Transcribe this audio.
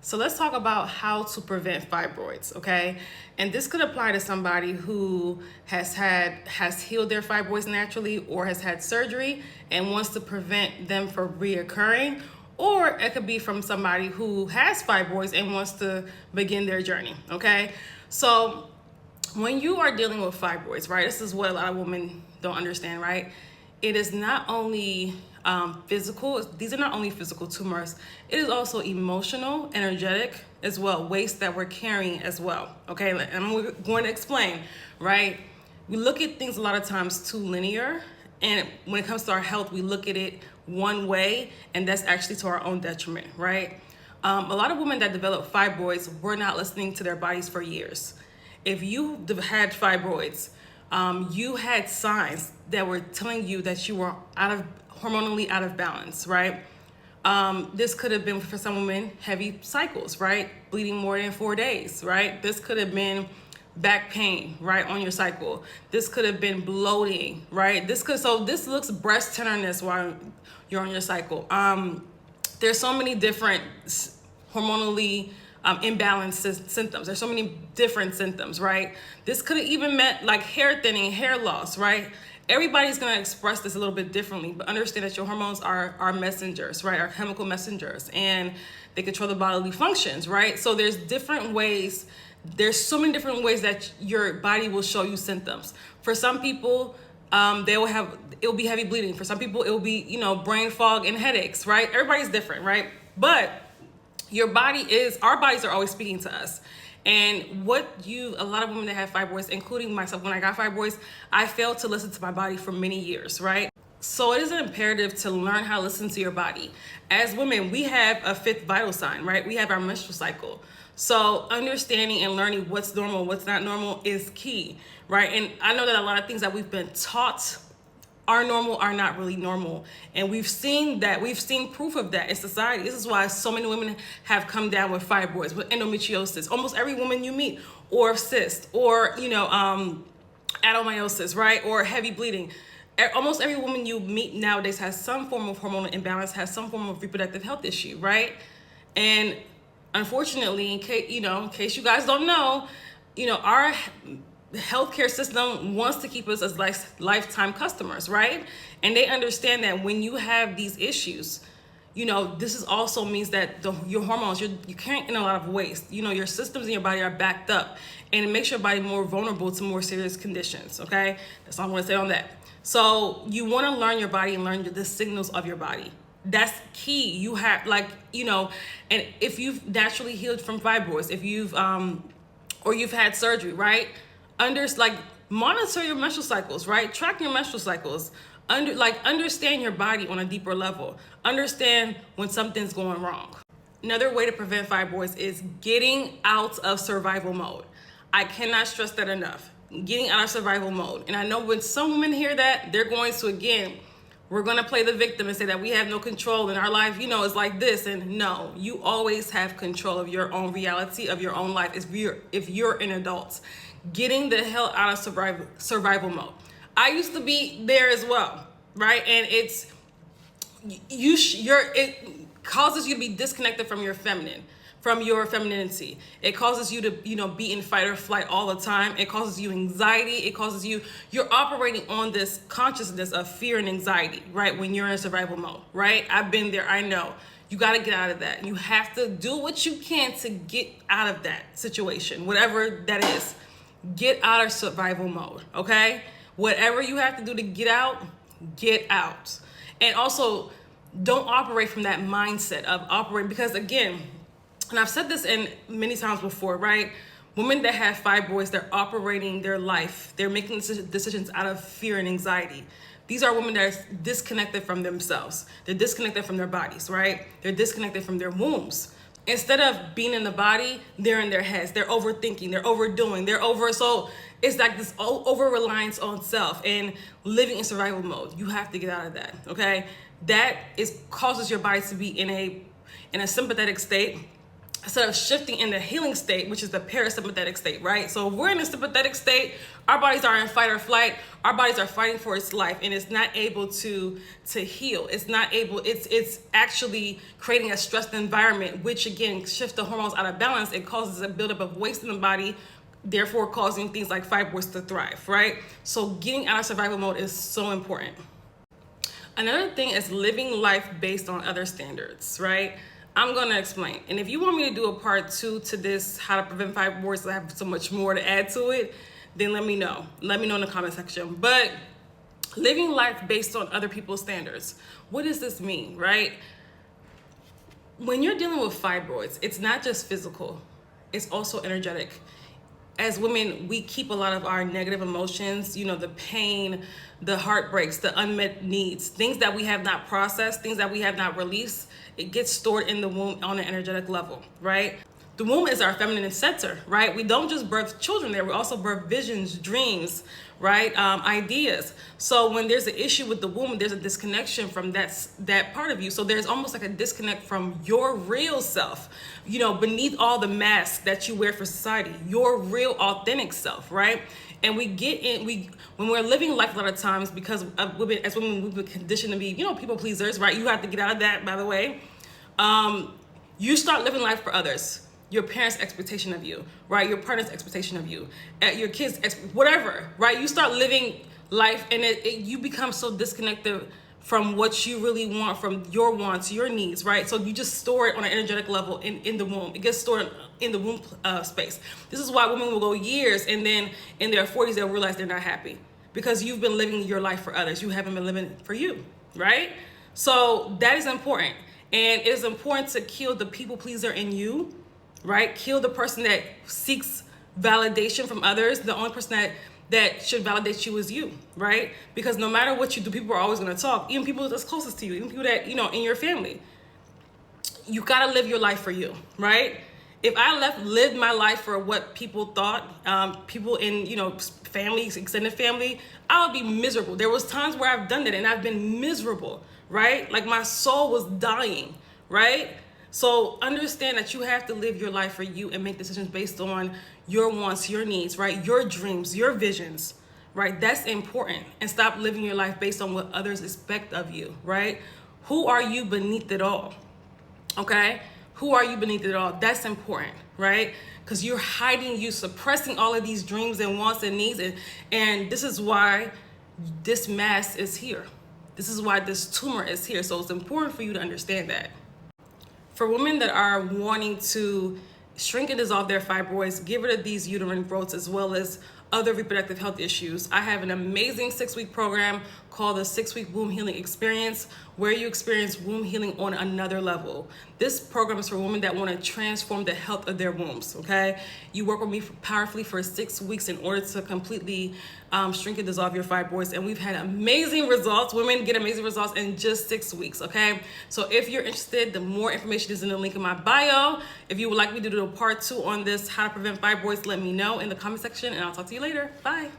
So let's talk about how to prevent fibroids, okay? And this could apply to somebody who has healed their fibroids naturally or has had surgery and wants to prevent them from reoccurring, or it could be from somebody who has fibroids and wants to begin their journey, okay? So when you are dealing with fibroids, right, this is what a lot of women don't understand, right? It is not only physical, these are not only physical tumors, it is also emotional, energetic as well, waste that we're carrying as well, okay? And I'm going to explain, right? We look at things a lot of times too linear, and when it comes to our health, we look at it one way, and that's actually to our own detriment, right? A lot of women that develop fibroids were not listening to their bodies for years. If you had fibroids, you had signs that were telling you that you were hormonally out of balance, right? This could have been, for some women, heavy cycles, right? Bleeding more than 4 days, right? This could have been back pain, right, on your cycle. This could have been bloating, right? So this looks breast tenderness while you're on your cycle. There's so many different hormonally imbalanced symptoms. There's so many different symptoms, right? This could have even meant like hair thinning, hair loss, right? Everybody's gonna express this a little bit differently, but understand that your hormones are messengers, right? Are chemical messengers, and they control the bodily functions, right? So there's different ways, there's so many different ways that your body will show you symptoms. For some people, it'll be heavy bleeding. For some people, it will be, brain fog and headaches, right? Everybody's different, right? But our bodies are always speaking to us. And a lot of women that have fibroids, including myself, when I got fibroids, I failed to listen to my body for many years, right? So it is imperative to learn how to listen to your body. As women, we have a fifth vital sign, right? We have our menstrual cycle. So understanding and learning what's normal, what's not normal is key, right? And I know that a lot of things that we've been taught are normal are not really normal. And we've seen proof of that in society. This is why so many women have come down with fibroids, with endometriosis. Almost every woman you meet, or cyst, or, adenomyosis, right? Or heavy bleeding. Almost every woman you meet nowadays has some form of hormonal imbalance, has some form of reproductive health issue, right? And unfortunately, in case you guys don't know, our healthcare system wants to keep us as lifetime customers, right? And they understand that when you have these issues, this also means that your hormones, you're carrying in a lot of waste. Your systems in your body are backed up, and it makes your body more vulnerable to more serious conditions, okay? That's all I'm gonna say on that. So you wanna learn your body and learn the signals of your body. That's key. You have and if you've naturally healed from fibroids, if you've had surgery, right? Monitor your menstrual cycles, right? Track your menstrual cycles. Understand your body on a deeper level. Understand when something's going wrong. Another way to prevent fibroids is getting out of survival mode. I cannot stress that enough. Getting out of survival mode. And I know when some women hear that, they're going to, we're going to play the victim and say that we have no control in our life, it's like this. And no, you always have control of your own reality, of your own life, if you're an adult. Getting the hell out of survival mode. I used to be there as well, right? And it causes you to be disconnected from your femininity. It causes you to, be in fight or flight all the time. It causes you anxiety. You're operating on this consciousness of fear and anxiety, right? When you're in survival mode, right? I've been there, I know. You got to get out of that. You have to do what you can to get out of that situation, whatever that is. Get out of survival mode, okay? Whatever you have to do to get out, get out. And also, don't operate from that mindset of operating, because again, and I've said this many times before, right? Women that have fibroids, they're operating their life. They're making decisions out of fear and anxiety. These are women that are disconnected from themselves. They're disconnected from their bodies, right? They're disconnected from their wombs. Instead of being in the body, they're in their heads. They're overthinking, they're overdoing, so it's like this over-reliance on self and living in survival mode. You have to get out of that, okay? That causes your body to be in a sympathetic state, instead of shifting in the healing state, which is the parasympathetic state, right? So if we're in a sympathetic state, our bodies are in fight or flight, our bodies are fighting for its life, and it's not able to heal. It's actually creating a stressed environment, which again shifts the hormones out of balance. It causes a buildup of waste in the body, therefore causing things like fibroids to thrive, right? So getting out of survival mode is so important. Another thing is living life based on other standards, right? I'm going to explain. And if you want me to do a part 2 to this, how to prevent fibroids, I have so much more to add to it, then let me know. Let me know in the comment section. But living life based on other people's standards. What does this mean, right? When you're dealing with fibroids, it's not just physical, it's also energetic. As women, we keep a lot of our negative emotions, the pain, the heartbreaks, the unmet needs, things that we have not processed, things that we have not released. It gets stored in the womb on an energetic level, right? The womb is our feminine center, right? We don't just birth children there, we also birth visions, dreams, right? Ideas. So when there's an issue with the womb, there's a disconnection from that part of you. So there's almost like a disconnect from your real self, beneath all the masks that you wear for society, your real authentic self, right? And when we're living life a lot of times, because as women, we've been conditioned to be, people pleasers, right? You have to get out of that, by the way. You start living life for others. Your parents' expectation of you, right? Your partner's expectation of you, your kids, whatever, right? You start living life, and you become so disconnected from what you really want, from your wants, your needs, right? So you just store it on an energetic level in the womb. It gets stored in the womb space. This is why women will go years, and then in their 40s, they'll realize they're not happy, because you've been living your life for others. You haven't been living for you, right? So that is important. And it is important to kill the people pleaser in you, right? Kill the person that seeks validation from others. The only person that should validate you is you, right? Because no matter what you do, people are always going to talk. Even people that's closest to you, even people that, in your family. You got to live your life for you, right? If I lived my life for what people thought, people in, families, extended family, I would be miserable. There was times where I've done that and I've been miserable, right? Like my soul was dying, right? So understand that you have to live your life for you and make decisions based on your wants, your needs, right? Your dreams, your visions, right? That's important. And stop living your life based on what others expect of you, right? Who are you beneath it all? Okay? Who are you beneath it all? That's important, right? Because you're hiding, you suppressing all of these dreams and wants and needs. And this is why this mass is here. This is why this tumor is here. So it's important for you to understand that. For women that are wanting to shrink and dissolve their fibroids, get rid of these uterine growths, as well as other reproductive health issues, I have an amazing 6-week program called the 6-Week Womb Healing Experience, where you experience womb healing on another level. This program is for women that want to transform the health of their wombs, okay? You work with me powerfully for 6 weeks in order to completely shrink and dissolve your fibroids, and we've had amazing results. Women get amazing results in just 6 weeks, okay? So if you're interested, the more information is in the link in my bio. If you would like me to do a part 2 on this, how to prevent fibroids, let me know in the comment section, and I'll talk to you later. Bye.